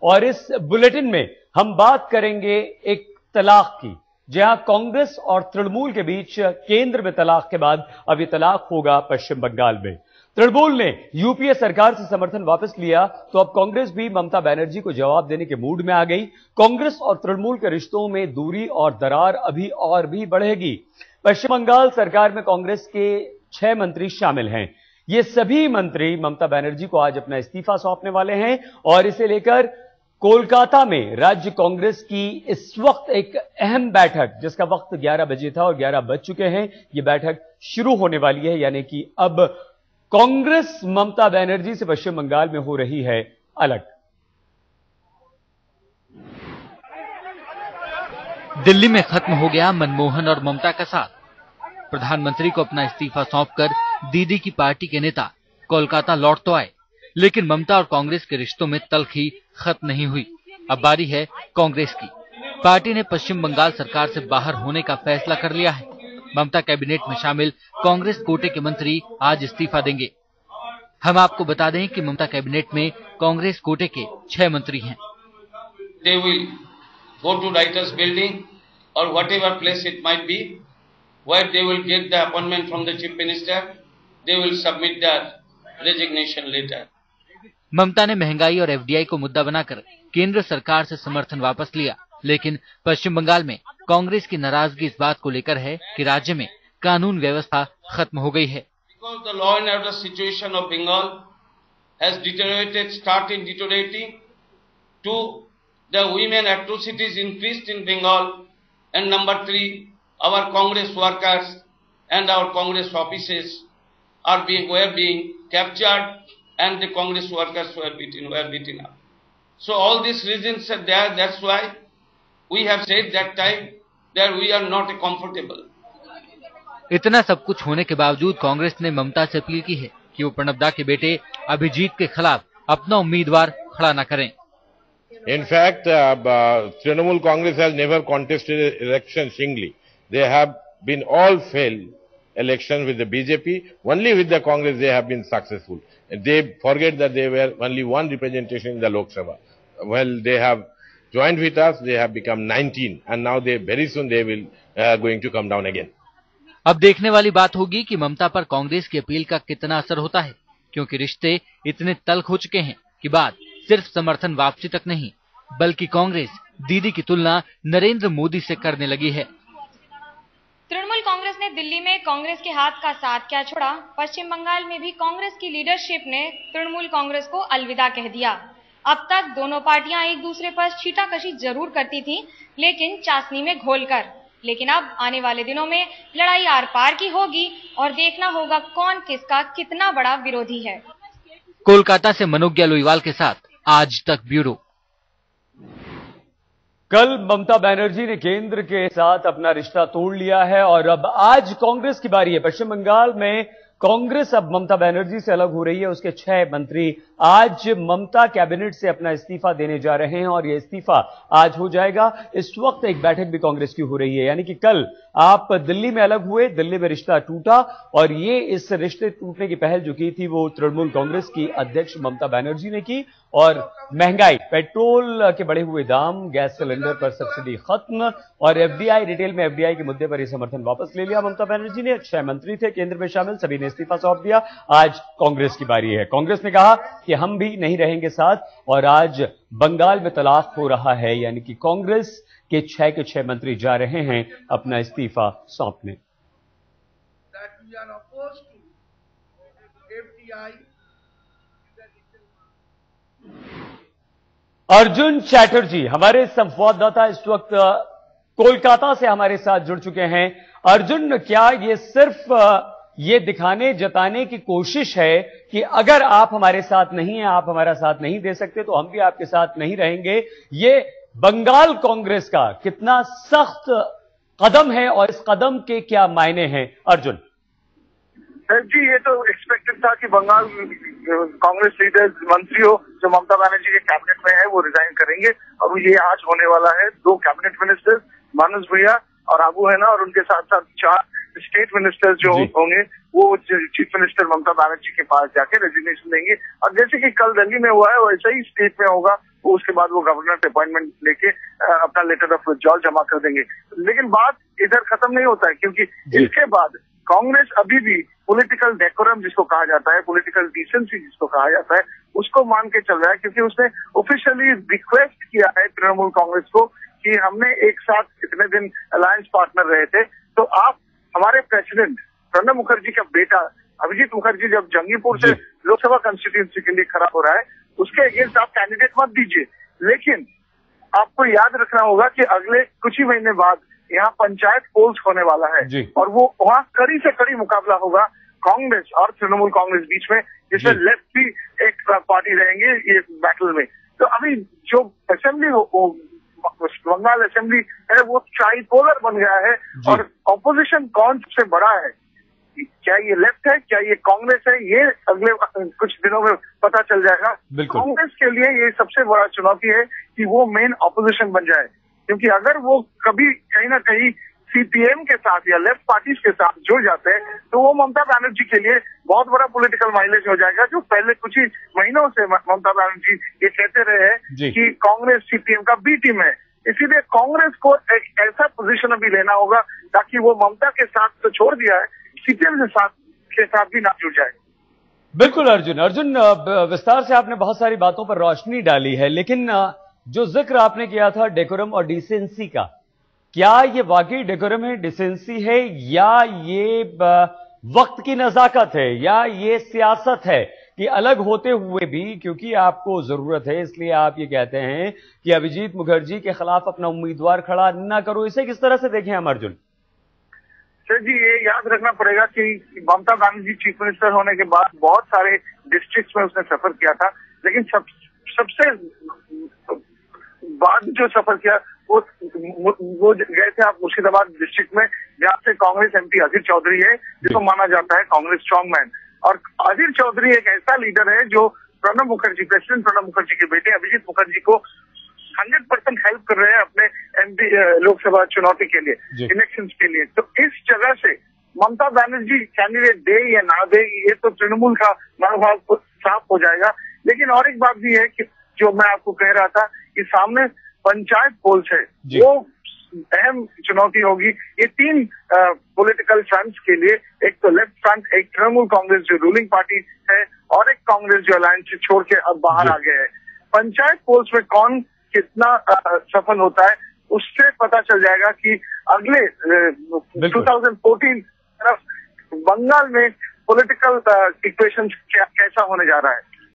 और इस बुलेटिन में हम बात करेंगे एक तलाक की, जहां कांग्रेस और तृणमूल के बीच केंद्र में तलाक के बाद अब यह तलाक होगा पश्चिम बंगाल में। तृणमूल ने यूपीए सरकार से समर्थन वापस लिया तो अब कांग्रेस भी ममता बनर्जी को जवाब देने के मूड में आ गई। कांग्रेस और तृणमूल के रिश्तों में दूरी और दरार अभी और भी बढ़ेगी। पश्चिम बंगाल सरकार में कांग्रेस के 6 मंत्री शामिल हैं। ये सभी मंत्री ममता बनर्जी को आज अपना इस्तीफा सौंपने वाले हैं और इसे लेकर कोलकाता में राज्य कांग्रेस की इस वक्त एक अहम बैठक, जिसका वक्त 11 बजे था और 11 बज चुके हैं, यह बैठक शुरू होने वाली है। यानी कि अब कांग्रेस ममता बनर्जी से पश्चिम बंगाल में हो रही है अलग। दिल्ली में खत्म हो गया मनमोहन और ममता का साथ। प्रधानमंत्री को अपना इस्तीफा सौंपकर दीदी की पार्टी के नेता कोलकाता लौट तो आए, लेकिन ममता और कांग्रेस के रिश्तों में तल्खी खत्म नहीं हुई। अब बारी है कांग्रेस की। पार्टी ने पश्चिम बंगाल सरकार से बाहर होने का फैसला कर लिया है। ममता कैबिनेट में शामिल कांग्रेस कोटे के मंत्री आज इस्तीफा देंगे। हम आपको बता दें कि ममता कैबिनेट में कांग्रेस कोटे के 6 मंत्री हैं। They will go to writers building or whatever place it might be, where they will get the appointment from the chief minister. They will submit their resignation letter. ममता ने महंगाई और एफडीआई को मुद्दा बनाकर केंद्र सरकार से समर्थन वापस लिया, लेकिन पश्चिम बंगाल में कांग्रेस की नाराजगी इस बात को लेकर है कि राज्य में कानून व्यवस्था खत्म हो गई है। Because the law and order situation of Bengal has started deteriorating to the women atrocities increased in Bengal, and number 3, our Congress workers and our Congress offices were being captured, and the Congress workers were beaten up. So all these reasons are there. That's why we have said that time that we are not comfortable. इतना सब कुछ होने के बावजूद कांग्रेस ने ममता से appeal की है कि वो प्रणब दा के बेटे अभिजीत के खिलाफ अपना उम्मीदवार खड़ा न करें। In fact, Trinamool Congress has never contested election singly. They have been all failed elections with the BJP. Only with the Congress they have been successful. They forget that they were only one representation in the Lok Sabha. Well, they have joined with us. They have become 19, and now very soon they will going to come down again. अब देखने वाली बात होगी कि ममता पर कांग्रेस की appeal का कितना असर होता है, क्योंकि रिश्ते इतने तल्ख हो चुके हैं कि बात सिर्फ समर्थन वापसी तक नहीं, बल्कि कांग्रेस दीदी की तुलना नरेंद्र मोदी से करने लगी है। तृणमूल कांग्रेस ने दिल्ली में कांग्रेस के हाथ का साथ क्या छोड़ा, पश्चिम बंगाल में भी कांग्रेस की लीडरशिप ने तृणमूल कांग्रेस को अलविदा कह दिया। अब तक दोनों पार्टियां एक दूसरे पर छींटाकशी जरूर करती थीं, लेकिन चाशनी में घोलकर। लेकिन अब आने वाले दिनों में लड़ाई आर पार की होगी और देखना होगा कौन किसका कितना बड़ा विरोधी है। कोलकाता से मनोज्ञा लोईवाल के साथ आज तक ब्यूरो। कल ममता बनर्जी ने केंद्र के साथ अपना रिश्ता तोड़ लिया है और अब आज कांग्रेस की बारी है। पश्चिम बंगाल में कांग्रेस अब ममता बनर्जी से अलग हो रही है। उसके 6 मंत्री आज ममता कैबिनेट से अपना इस्तीफा देने जा रहे हैं और यह इस्तीफा आज हो जाएगा। इस वक्त एक बैठक भी कांग्रेस की हो रही है, यानी कि कल आप दिल्ली में अलग हुए, दिल्ली में रिश्ता टूटा और ये इस रिश्ते टूटने की पहल जो की थी वो तृणमूल कांग्रेस की अध्यक्ष ममता बनर्जी ने की। और महंगाई, पेट्रोल के बढ़े हुए दाम, गैस सिलेंडर पर सब्सिडी खत्म और एफडीआई, रिटेल में एफडीआई के मुद्दे पर यह समर्थन वापस ले लिया ममता बनर्जी ने। 6 मंत्री थे केंद्र में शामिल, सभी ने इस्तीफा सौंप दिया। आज कांग्रेस की बारी है। कांग्रेस ने कहा कि हम भी नहीं रहेंगे साथ और आज बंगाल में तलाक हो रहा है, यानी कि कांग्रेस के 6 मंत्री जा रहे हैं अपना इस्तीफा सौंपने। अर्जुन चैटर्जी हमारे संवाददाता इस वक्त कोलकाता से हमारे साथ जुड़ चुके हैं। अर्जुन, क्या ये सिर्फ ये जताने की कोशिश है कि अगर आप हमारे साथ नहीं हैं, आप हमारा साथ नहीं दे सकते तो हम भी आपके साथ नहीं रहेंगे, ये बंगाल कांग्रेस का कितना सख्त कदम है और इस कदम के क्या मायने हैं? अर्जुन जी, ये तो एक्सपेक्टेड था कि बंगाल कांग्रेस लीडर्स, मंत्रियों जो ममता बनर्जी के कैबिनेट में है वो रिजाइन करेंगे और ये आज होने वाला है। 2 कैबिनेट मिनिस्टर्स, मानस भैया और आबू है ना, और उनके साथ साथ 4 स्टेट मिनिस्टर्स जो होंगे वो चीफ मिनिस्टर ममता बनर्जी के पास जाके रेजिग्नेशन देंगे। और जैसे कि कल दिल्ली में हुआ है वैसे ही स्टेट में होगा, वो उसके बाद वो गवर्नर अपॉइंटमेंट लेके अपना लेटर ऑफ विथड्रॉल जमा कर देंगे। लेकिन बात इधर खत्म नहीं होता है, क्योंकि इसके बाद कांग्रेस अभी भी पॉलिटिकल डेकोरम जिसको कहा जाता है, पॉलिटिकल डिसेंसी जिसको कहा जाता है, उसको मान के चल रहा है, क्योंकि उसने ऑफिशियली रिक्वेस्ट किया है तृणमूल कांग्रेस को कि हमने एक साथ इतने दिन अलायंस पार्टनर रहे थे, तो आप हमारे प्रेसिडेंट प्रणब मुखर्जी का बेटा अभिजीत मुखर्जी जब जंगीपुर से लोकसभा कंस्टिट्यूंसी के लिए खड़ा हो रहा है, उसके अगेंस्ट आप कैंडिडेट मत दीजिए। लेकिन आपको याद रखना होगा कि अगले कुछ ही महीने बाद यहाँ पंचायत पोल्स होने वाला है और वो वहाँ कड़ी से कड़ी मुकाबला होगा कांग्रेस और तृणमूल कांग्रेस बीच में, जिसमें लेफ्ट भी एक पार्टी रहेंगे ये बैटल में। तो अभी जो असेंबली बंगाल असेंबली है वो ट्राइपोलर बन गया है और ऑपोजिशन कौन सबसे बड़ा है, क्या ये लेफ्ट है, क्या ये कांग्रेस है, ये अगले कुछ दिनों में पता चल जाएगा। कांग्रेस के लिए ये सबसे बड़ा चुनौती है कि वो मेन ऑपोजिशन बन जाए, क्योंकि अगर वो कभी कहीं ना कहीं सीपीएम के साथ या लेफ्ट पार्टीज के साथ जुड़ जाते हैं तो वो ममता बनर्जी के लिए बहुत बड़ा पॉलिटिकल माइलेज हो जाएगा, जो पहले कुछ ही महीनों से ममता बनर्जी ये कहते रहे हैं कि कांग्रेस सीपीएम का बी टीम है। इसीलिए कांग्रेस को एक ऐसा पोजीशन अभी लेना होगा ताकि वो ममता के साथ तो छोड़ दिया है, सीपीएम के साथ भी ना जुड़ जाए। बिल्कुल अर्जुन, विस्तार से आपने बहुत सारी बातों पर रोशनी डाली है, लेकिन जो जिक्र आपने किया था डेकोरम और डिसेंसी का, क्या ये वाकई डेकोरम है, डिसेंसी है, या ये वक्त की नजाकत है, या ये सियासत है कि अलग होते हुए भी क्योंकि आपको जरूरत है इसलिए आप ये कहते हैं कि अभिजीत मुखर्जी के खिलाफ अपना उम्मीदवार खड़ा न करो? इसे किस तरह से देखें हम अर्जुन? सर जी, ये याद रखना पड़ेगा कि ममता बनर्जी चीफ मिनिस्टर होने के बाद बहुत सारे डिस्ट्रिक्ट्स में उसने सफर किया था, लेकिन सबसे बाद जो सफर किया वो गए थे आप मुर्शिदाबाद डिस्ट्रिक्ट में, जहाँ से कांग्रेस एमपी अधीर चौधरी है, जिसको माना जाता है कांग्रेस स्ट्रॉन्गमैन। और अधीर चौधरी एक ऐसा लीडर है जो प्रणब मुखर्जी, प्रेसिडेंट प्रणब मुखर्जी के बेटे अभिजीत मुखर्जी को 100% हेल्प कर रहे हैं अपने एमपी लोकसभा चुनाव के लिए, इलेक्शंस के लिए। तो इस जगह से ममता बनर्जी कैंडिडेट दे या ना दे, ये तो तृणमूल का मनोभाव साफ हो जाएगा। लेकिन और एक बात भी है कि जो मैं आपको कह रहा था कि सामने पंचायत पोल्स है, वो अहम चुनौती होगी ये तीन पॉलिटिकल फ्रंट्स के लिए। एक तो लेफ्ट फ्रंट, एक तृणमूल कांग्रेस जो रूलिंग पार्टी है, और एक कांग्रेस जो अलायंस से छोड़ के अब बाहर आ गए हैं। पंचायत पोल्स में कौन कितना सफल होता है उससे पता चल जाएगा कि अगले 2014 तरफ बंगाल में पॉलिटिकल इक्वेशन कैसा होने जा रहा है।